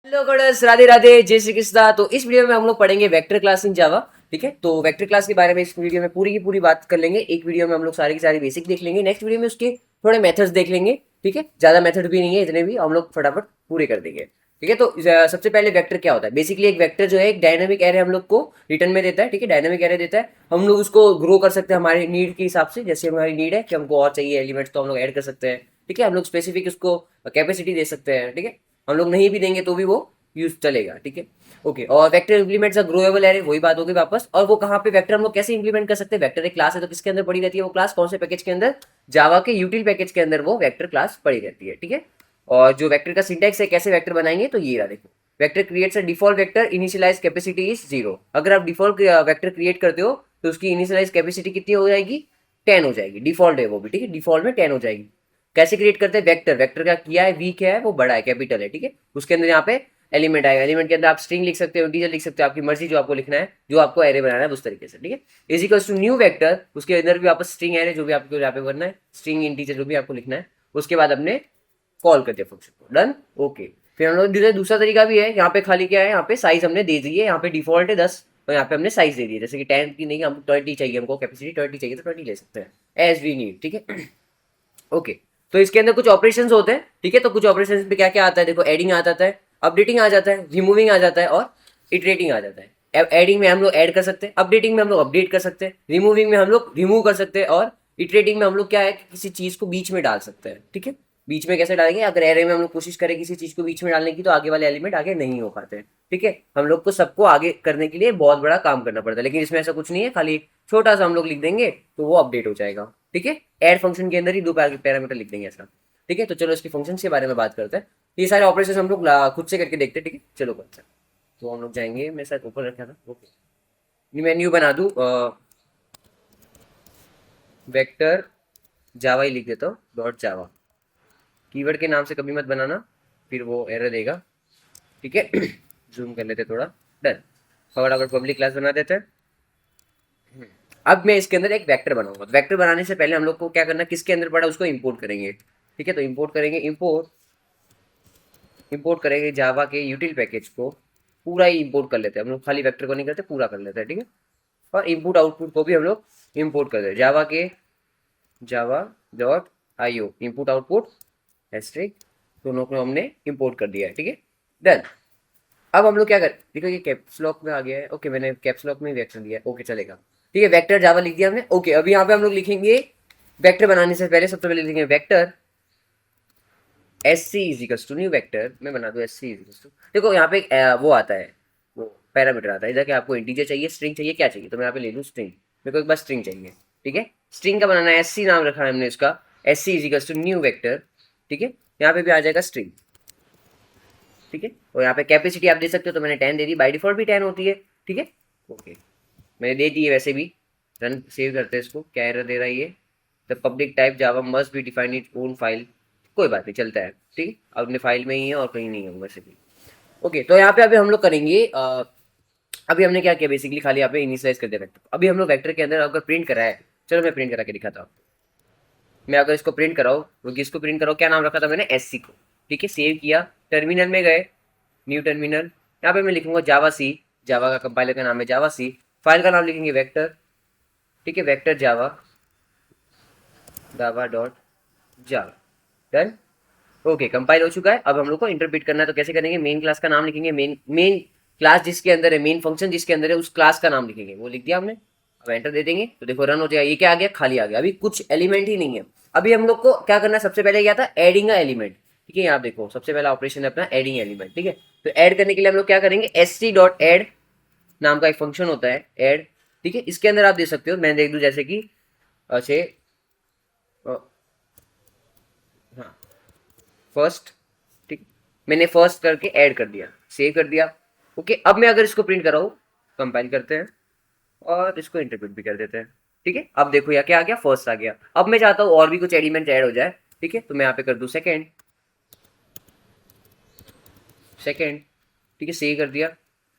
Hello Ganesh, Radhe Radhe, जय श्री कृष्णा। तो इस वीडियो में हम लोग पढ़ेंगे वेक्टर क्लास इन जावा। ठीक है, तो वेक्टर क्लास के बारे में इस वीडियो में पूरी की पूरी बात कर लेंगे। एक वीडियो में हम लोग सारी की सारी बेसिक देख लेंगे, नेक्स्ट वीडियो में उसके थोड़े मेथड्स देख लेंगे। ठीक है, ज्यादा मेथड भी नहीं है, इतने भी हम लोग फटाफट पूरे कर देंगे। ठीक है, तो सबसे पहले वेक्टर क्या होता है। बेसिकली एक वेक्टर जो है एक डायनामिक एरे हम लोग को रिटर्न में देता है। ठीक है, डायनामिक एरे देता है, हम लोग उसको ग्रो कर सकते हैं हमारे नीड के हिसाब से। जैसे हमारी नीड है कि हमको और चाहिए एलिमेंट्स, तो हम लोग ऐड कर सकते हैं। ठीक है, हम लोग स्पेसिफिक उसको कैपेसिटी दे सकते हैं। ठीक है, हम लोग नहीं भी देंगे तो भी वो यूज चलेगा। ठीक है, ओके। और वेक्टर इंप्लीमेंट्स ग्रोएबल एरे, वही बात होगी वापस। और वो कहाँ पे वेक्टर हम लोग कैसे इंप्लीमेंट कर सकते हैं। वेक्टर एक क्लास है तो किसके अंदर पड़ी रहती है वो क्लास, कौन से पैकेज के अंदर, जावा के यूटिल पैकेज के अंदर वो वेक्टर क्लास पड़ी रहती है। ठीक है, और जो वेक्टर का सिंटैक्स है कैसे वेक्टर बनाएंगे, तो ये रहा देखो। Vector creates a default vector, initialize capacity is 0। अगर आप डिफॉल्ट वेक्टर क्रिएट करते हो तो उसकी इनिशियलाइज कैपेसिटी कितनी हो जाएगी, 10 हो जाएगी। डिफॉल्ट है वो भी। ठीक है, डिफॉल्ट में 10 हो जाएगी। कैसे क्रिएट करते हैं वेक्टर, वेक्टर का किया है, वी क्या है, वो बड़ा है, कैपिटल है। ठीक है, उसके अंदर यहाँ पे एलिमेंट आएगा। एलिमेंट के अंदर आप स्ट्रिंग लिख सकते हो, इंटीजर लिख सकते हो, आपकी मर्जी, जो आपको लिखना है, जो आपको एरे बनाना है उस तरीके से। ठीक है, is equals to new vector, उसके अंदर भी वापस स्ट्रिंग एरे, जो भी आपको यहाँ पे करना है, स्ट्रिंग इंटीजर जो भी आपको लिखना है, उसके बाद अपने कॉल कर दिया फंक्शन को, डन। ओके, फिर हम लोग दूसरा तरीका भी है। यहाँ पे खाली क्या है, यहाँ पे साइज हमने दे दी है, यहाँ पे डिफॉल्ट है 10, और यहाँ पे हमने साइज दे दी है। जैसे कि 10 की नहीं, हम 20 चाहिए, हमको कैपेसिटी 20 चाहिए तो 20 ले सकते हैं, एज वी नीड। ठीक है, ओके। तो इसके अंदर कुछ ऑपरेशंस होते हैं। ठीक है, तो कुछ ऑपरेशंस पे क्या क्या आता है, देखो एडिंग आ जाता है, अपडेटिंग आ जाता है, रिमूविंग आ जाता है, और इटरेटिंग आ जाता है। एडिंग में हम लोग ऐड कर सकते हैं, अपडेटिंग में हम लोग अपडेट कर सकते हैं, रिमूविंग में हम लोग रिमूव कर सकते हैं, और इटरेटिंग में हम लोग क्या है कि किसी चीज को बीच में डाल सकते हैं। ठीक है, बीच में कैसे डालेंगे, अगर एरे में हम लोग कोशिश करें किसी चीज को बीच में डालने की तो आगे वाले एलिमेंट आगे नहीं हो पाते हैं। ठीक है, हम लोग को सबको आगे करने के लिए बहुत बड़ा काम करना पड़ता है, लेकिन इसमें ऐसा कुछ नहीं है, खाली छोटा सा हम लोग लिख देंगे तो वो अपडेट हो जाएगा। ठीक है, ऐड फंक्शन के अंदर ही दो पैरामीटर लिख देंगे ऐसा। ठीक है, तो चलो इसके फंक्शन के बारे में बात करते हैं। ये सारे ऑपरेशन हम लोग खुद से करके देखते हैं। ठीक है, चलो करते हैं। तो हम लोग जाएंगे, मैं शायद ऊपर रखा था, ओके। मैं न्यू बना दूँ, वेक्टर जावा ही लिख देता हूँ, डॉट जावा। कीवर्ड के नाम से कभी मत बनाना, फिर वो एरर देगा। ठीक है, जूम कर लेते थोड़ा, डन। फटाफट पब्लिक क्लास बना देते हैं। अब मैं इसके अंदर एक वेक्टर बनाऊंगा। तो वेक्टर बनाने से पहले हम लोग को क्या करना, किसके अंदर पड़ा उसको इंपोर्ट करेंगे। ठीक है, तो इंपोर्ट करेंगे, इंपोर्ट करेंगे जावा के यूटिल पैकेज को, पूरा ही इंपोर्ट कर लेते हैं हम लोग, खाली वेक्टर को नहीं करते, पूरा कर लेते हैं। ठीक है, और इनपुट आउटपुट को भी हम लोग इंपोर्ट कर देते हैं जावा के, Java dot I O, input output asterisk, दोनों को हमने इंपोर्ट कर दिया है। ठीक है, डन। अब हम लोग क्या करें, देखो ये कैप्स लॉक में आ गया है। ओके, मैंने कैप्स लॉक में वेक्टर दिया है, ओके चलेगा। ठीक है, वेक्टर जावा लिख दिया हमने। ओके, अभी यहाँ पे हम लोग लिखेंगे, वेक्टर बनाने से पहले सबसे पहले लिखेंगे vector S C is equals to new vector. मैं बना दूँ S C is equals to, देखो यहाँ पे वो आता है, वो पैरामीटर आता है इधर, कि आपको इंटीजर चाहिए, स्ट्रिंग चाहिए, क्या चाहिए, तो मैं यहाँ पे ले लूँ स्ट्रिंग। मेरे को एक बार स्ट्रिंग चाहिए। ठीक है, स्ट्रिंग का बनाना है, एस सी नाम रखा है हमने इसका, S C is equals to new vector. ठीक है, यहाँ पे भी आ जाएगा स्ट्रिंग। ठीक है, और यहाँ पे कैपेसिटी आप दे सकते हो, तो मैंने 10 दे दी, बाई डिफॉल्ट भी 10 होती है। ठीक है, ओके, मैंने दे दी है वैसे भी। रन सेव करते हैं इसको, क्या एरर दे रहा है ये, the public type Java must be define it own file. कोई बात नहीं, चलता है। ठीक है, अब अपने फाइल में ही है और कहीं नहीं है वैसे भी। ओके, तो यहाँ पे अभी हम लोग करेंगे, अभी हमने क्या किया, बेसिकली खाली यहाँ पे इनिशियलाइज कर दिया वेक्टर। अभी हम लोग वेक्टर के अंदर अगर प्रिंट करा है, चलो मैं प्रिंट करा के दिखाता हूँ। मैं अगर इसको प्रिंट कराऊँ, क्योंकि इसको प्रिंट कराऊँ, क्या नाम रखा था मैंने, एस सी को। ठीक है, सेव किया, टर्मिनल में गए, न्यू टर्मिनल, यहाँ पे मैं लिखूंगा जावा सी, जावा का कंपाइलर का नाम है जावा सी, फाइल का नाम लिखेंगे वेक्टर। ठीक है, vector Java, Java dot Java, done. Okay, compile हो चुका है। अब हम लोग को इंटरप्रेट करना है, तो कैसे करेंगे, मेन क्लास का नाम लिखेंगे, मेन क्लास जिसके अंदर है, मेन फंक्शन जिसके अंदर है, उस क्लास का नाम लिखेंगे, वो लिख दिया हमने। अब एंटर दे देंगे तो देखो रन हो जाएगा। ये क्या आ गया, खाली आ गया, अभी कुछ एलिमेंट ही नहीं है। अभी हम लोग को क्या करना है, सबसे पहले क्या था, एडिंग का एलिमेंट। ठीक है, यहाँ देखो सबसे पहला ऑपरेशन है अपना एडिंग एलिमेंट। ठीक है, तो ऐड करने के लिए हम लोग क्या करेंगे, एस टी डॉट एड नाम का एक फंक्शन होता है, ऐड। ठीक है, इसके अंदर आप दे सकते हो, मैं देख दूं जैसे कि अच्छे, हाँ, फर्स्ट। ठीक, मैंने फर्स्ट करके ऐड कर दिया, सेव कर दिया। ओके, अब मैं अगर इसको प्रिंट कराऊँ, कंपाइल करते हैं और इसको इंटरप्रेट भी कर देते हैं। ठीक है, अब देखो यहाँ क्या आ गया, फर्स्ट आ गया। अब मैं चाहता हूँ और भी कुछ एलिमेंट ऐड हो जाए। ठीक है, तो मैं यहाँ पे कर दूँ सेकेंड, सेकेंड। ठीक है, सेव कर दिया,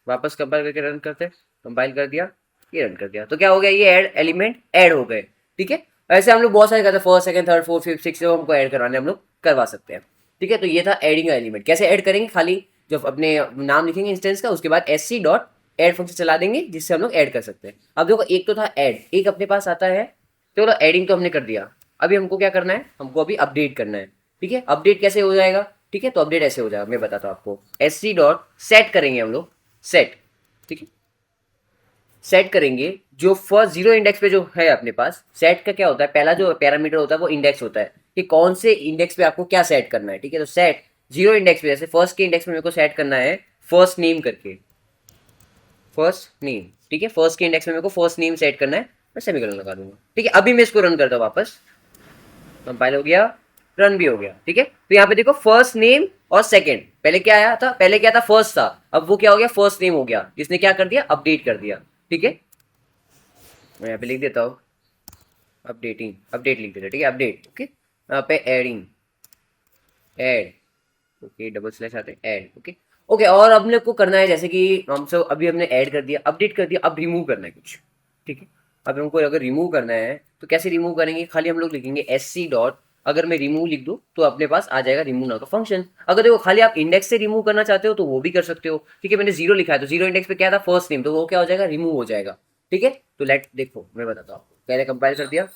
वापस कंपाइल करके रन करते हैं, कंपाइल कर दिया, ये रन कर दिया, तो क्या हो गया, ये ऐड एलिमेंट ऐड हो गए। ठीक है, ऐसे हम लोग बहुत सारे करते हैं, first second third fourth fifth six, हमको ऐड करवाने हम लोग करवा सकते हैं। ठीक है, तो ये था एडिंग एलिमेंट। कैसे ऐड करेंगे, खाली जो अपने नाम लिखेंगे इंस्टेंस का, उसके बाद sc डॉट ऐड फंक्शन चला देंगे जिससे हम लोग ऐड कर सकते हैं। अब देखो एक तो था ऐड, एक अपने पास आता है, चलो एडिंग तो हमने कर दिया, अभी हमको क्या करना है, हमको अभी अपडेट करना है। ठीक है, अपडेट कैसे हो जाएगा, ठीक है, तो अपडेट ऐसे हो जाएगा, मैं बताता हूँ आपको। sc डॉट सेट करेंगे हम लोग, सेट, ठीक है, सेट करेंगे जो फर्स्ट जीरो इंडेक्स पे जो है अपने पास। सेट का क्या होता है, पहला जो पैरामीटर होता है वो इंडेक्स होता है कि कौन से इंडेक्स पे आपको क्या सेट करना है। ठीक है, तो सेट जीरो इंडेक्स पे, जैसे फर्स्ट के इंडेक्स में मेरे को सेट करना है फर्स्ट नेम करके, फर्स्ट नेम। ठीक है, फर्स्ट के इंडेक्स में मेरे को फर्स्ट नेम सेट करना है, मैं सेमीकोलन लगा दूंगा। ठीक है, अभी मैं इसको रन करता हूँ वापस, कंपाइल हो गया, रन भी हो गया। ठीक है, तो यहाँ पे देखो फर्स्ट नेम और सेकंड, पहले क्या आया था, पहले क्या था, फर्स्ट था, अब वो क्या हो गया, फर्स्ट नेम हो गया, इसने क्या कर दिया, अपडेट कर दिया। ठीक है, मैं यहाँ पे लिख देता हूँ अपडेटिंग, अपडेट लिख देता, ठीक है, अपडेट। ओके, यहाँ पे adding, add, okay, double slash आते हैं, ऐड, ओके। ओके, और अब लोग को करना है, जैसे कि हम सब अभी हमने ऐड कर दिया, अपडेट कर दिया, अब रिमूव करना है कुछ। ठीक है, अब हमको अगर रिमूव करना है तो कैसे रिमूव करेंगे, खाली हम लोग लिखेंगे sc डॉट, अगर मैं रिमूव लिख दूं तो अपने पास आ जाएगा रिमूव नाउ का फंक्शन। अगर देखो खाली आप इंडेक्स से रिमूव करना चाहते हो तो वो भी कर सकते हो। ठीक है, मैंने जीरो लिखा है तो जीरो इंडेक्स पे क्या था, फर्स्ट नेम, तो वो क्या हो जाएगा, रिमूव हो जाएगा। ठीक है, तो लेट देखो मैं बताता हूँ आपको, पहले कंपाइल कर दिया,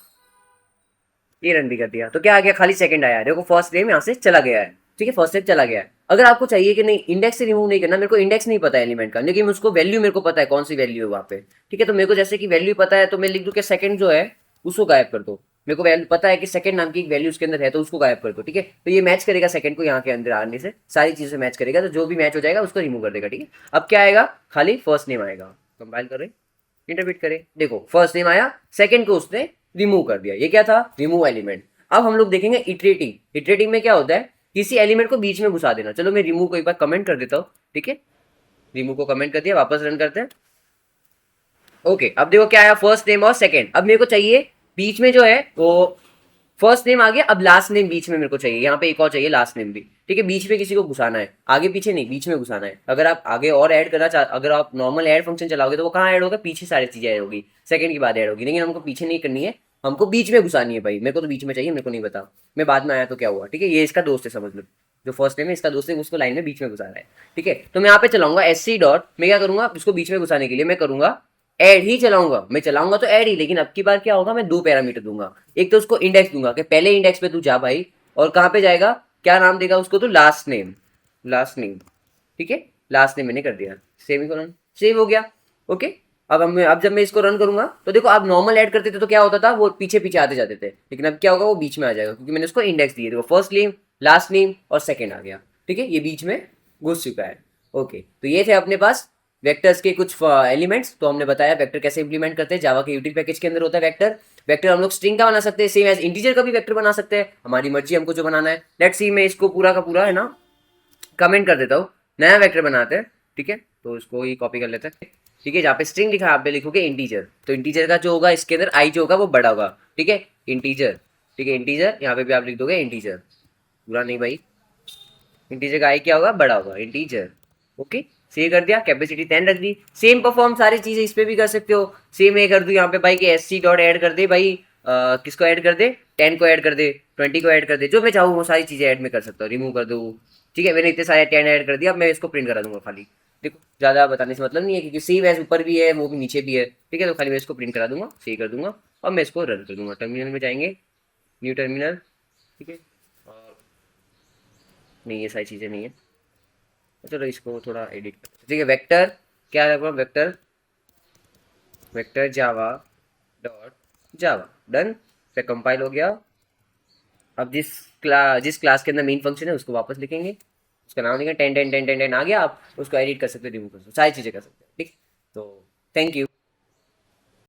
ये रन भी कर दिया, तो क्या आ गया, खाली सेकंड आया, देखो फर्स्ट नेम यहाँ से चला गया है। ठीक है, फर्स्ट नेम चला गया है। अगर आपको चाहिए कि नहीं इंडेक्स से रिमूव नहीं करना, मेरे को इंडेक्स नहीं पता है एलिमेंट का, लेकिन उसको वैल्यू मेरे को पता है कौन सी वैल्यू है वहाँ पे। ठीक है, तो मेरे को जैसे कि वैल्यू पता है तो मैं लिख दूँ कि सेकंड जो है उसको गायब कर दो। मेरे को वैल्यू पता है कि सेकंड नाम की एक वैल्यू उसके अंदर है तो उसको गायब कर दो। ठीक है, तो ये मैच करेगा सेकंड को यहाँ के अंदर आने से, सारी चीजें मैच करेगा, तो जो भी मैच हो जाएगा उसको रिमूव कर देगा। ठीक है, अब क्या आएगा, खाली फर्स्ट नेम आएगा, कंपाइल करें, इंटरप्रेट करें, देखो फर्स्ट नेम आया, सेकंड को उसने रिमूव कर दिया, ये क्या था, रिमूव एलिमेंट। अब हम लोग देखेंगे इटरेटिंग, इटरेटिंग में क्या होता है, किसी एलिमेंट को बीच में घुसा देना। चलो मैं रिमूव को एक बार कमेंट कर देता हूँ। ठीक है, रिमूव को कमेंट कर दिया, वापस रन करते हैं। ओके, अब देखो क्या आया, फर्स्ट नेम और सेकंड। अब मेरे को चाहिए बीच में जो है वो फर्स्ट नेम आ गया, अब लास्ट नेम बीच में मेरे को चाहिए, यहाँ पे एक और चाहिए लास्ट नेम भी। ठीक है, बीच में किसी को घुसाना है, आगे पीछे नहीं, बीच में घुसाना है। अगर आप आगे और ऐड करना चाह, अगर आप नॉर्मल ऐड फंक्शन चलाओगे तो वो कहाँ ऐड होगा, पीछे सारी चीजें ऐड होगी, सेकंड की बाद ऐड होगी, लेकिन हमको पीछे नहीं करनी है, हमको बीच में घुसानी है भाई। मेरे को तो बीच में चाहिए, मेरे को नहीं पता, मैं बाद में आया तो क्या हुआ। ठीक है, ये इसका दोस्त है, समझ लो, जो फर्स्ट नेम है इसका दोस्त है, उसको लाइन में बीच में घुसा रहा है। ठीक है, तो मैं यहाँ पे चलाऊंगा sc डॉट, मैं क्या करूंगा, इसको बीच में घुसाने के लिए मैं करूंगा ऐड ही चलाऊंगा, मैं चलाऊंगा तो ऐड ही, लेकिन अब की बार क्या होगा, मैं दो पैरामीटर दूंगा। एक तो उसको इंडेक्स दूंगा कि पहले इंडेक्स पे तू जा भाई, और कहाँ पे जाएगा, क्या नाम देगा उसको, तो लास्ट नेम, लास्ट नेम। ठीक है, लास्ट नेम मैंने कर दिया, सेमीकोलन, सेव हो गया। ओके, अब जब मैं इसको रन करूंगा तो देखो, आप नॉर्मल ऐड करते थे तो क्या होता था, वो पीछे पीछे आते जाते थे, लेकिन अब क्या होगा, वो बीच में आ जाएगा, क्योंकि मैंने उसको इंडेक्स दिए, देखो फर्स्ट नेम, लास्ट नेम और सेकेंड आ गया। ठीक है, ये बीच में घुस चुका है। ओके, तो ये थे अपने पास वेक्टर्स के कुछ एलिमेंट्स। तो हमने बताया वेक्टर कैसे इंप्लीमेंट करते हैं, जावा के यूटिल पैकेज के अंदर होता है वेक्टर। वेक्टर हम लोग स्ट्रिंग का बना सकते हैं, सेम एज इंटीजर का भी वेक्टर बना सकते हैं, हमारी मर्जी, हमको जो बनाना है। लेट्स सी, मैं इसको पूरा का पूरा है ना कमेंट कर देता हूँ, नया वेक्टर बनाते हैं। ठीक है, तो इसको ही कॉपी कर लेते हैं। ठीक है, जहाँ पे स्ट्रिंग लिखा है आप पे लिखोगे इंटीजर, तो इंटीजर का जो होगा इसके अंदर आई जो होगा वो बड़ा होगा। ठीक है, इंटीजर, ठीक है, इंटीजर, यहाँ पे भी आप लिख दोगे इंटीजर, पूरा नहीं भाई, इंटीजर का आई क्या होगा, बड़ा होगा, इंटीजर। ओके, सेव कर दिया, कैपेसिटी 10 रख दी, सेम परफॉर्म सारी चीजें इस पे भी कर सकते हो। सेम ये कर दूं यहाँ पे भाई कि sc डॉट ऐड कर दे भाई, किसको ऐड कर दे, 10 को ऐड कर दे, 20 को ऐड कर दे, जो मैं चाहूँ वो सारी चीजें ऐड में कर सकता हूँ, रिमूव कर दूँ। ठीक है, मैंने इतने सारे 10 ऐड कर दिया, अब मैं इसको प्रिंट करा दूंगा खाली। देखो ज्यादा बताने से मतलब नहीं है, क्योंकि सेव एज ऊपर भी है वो भी नीचे भी है। ठीक है, तो खाली मैं इसको प्रिंट करा दूंगा, सेव कर दूंगा, और मैं इसको रन कर दूंगा। टर्मिनल में जाएंगे, न्यू टर्मिनल। ठीक है, और नहीं ये सारी चीज़ें नहीं है, चलो इसको थोड़ा एडिट करते हैं। ठीक है, वेक्टर क्या है, वेक्टर, वेक्टर जावा डॉट जावा, डन, फिर कंपाइल हो गया। अब जिस क्लास के अंदर मेन फंक्शन है उसको वापस लिखेंगे, उसका नाम लिखेंगे, 10 10 10 10 10 आ गया, आप उसको एडिट कर सकते हो, रिमूव कर सकते हो, सारी चीज़ें कर सकते हो। ठीक, तो थैंक यू।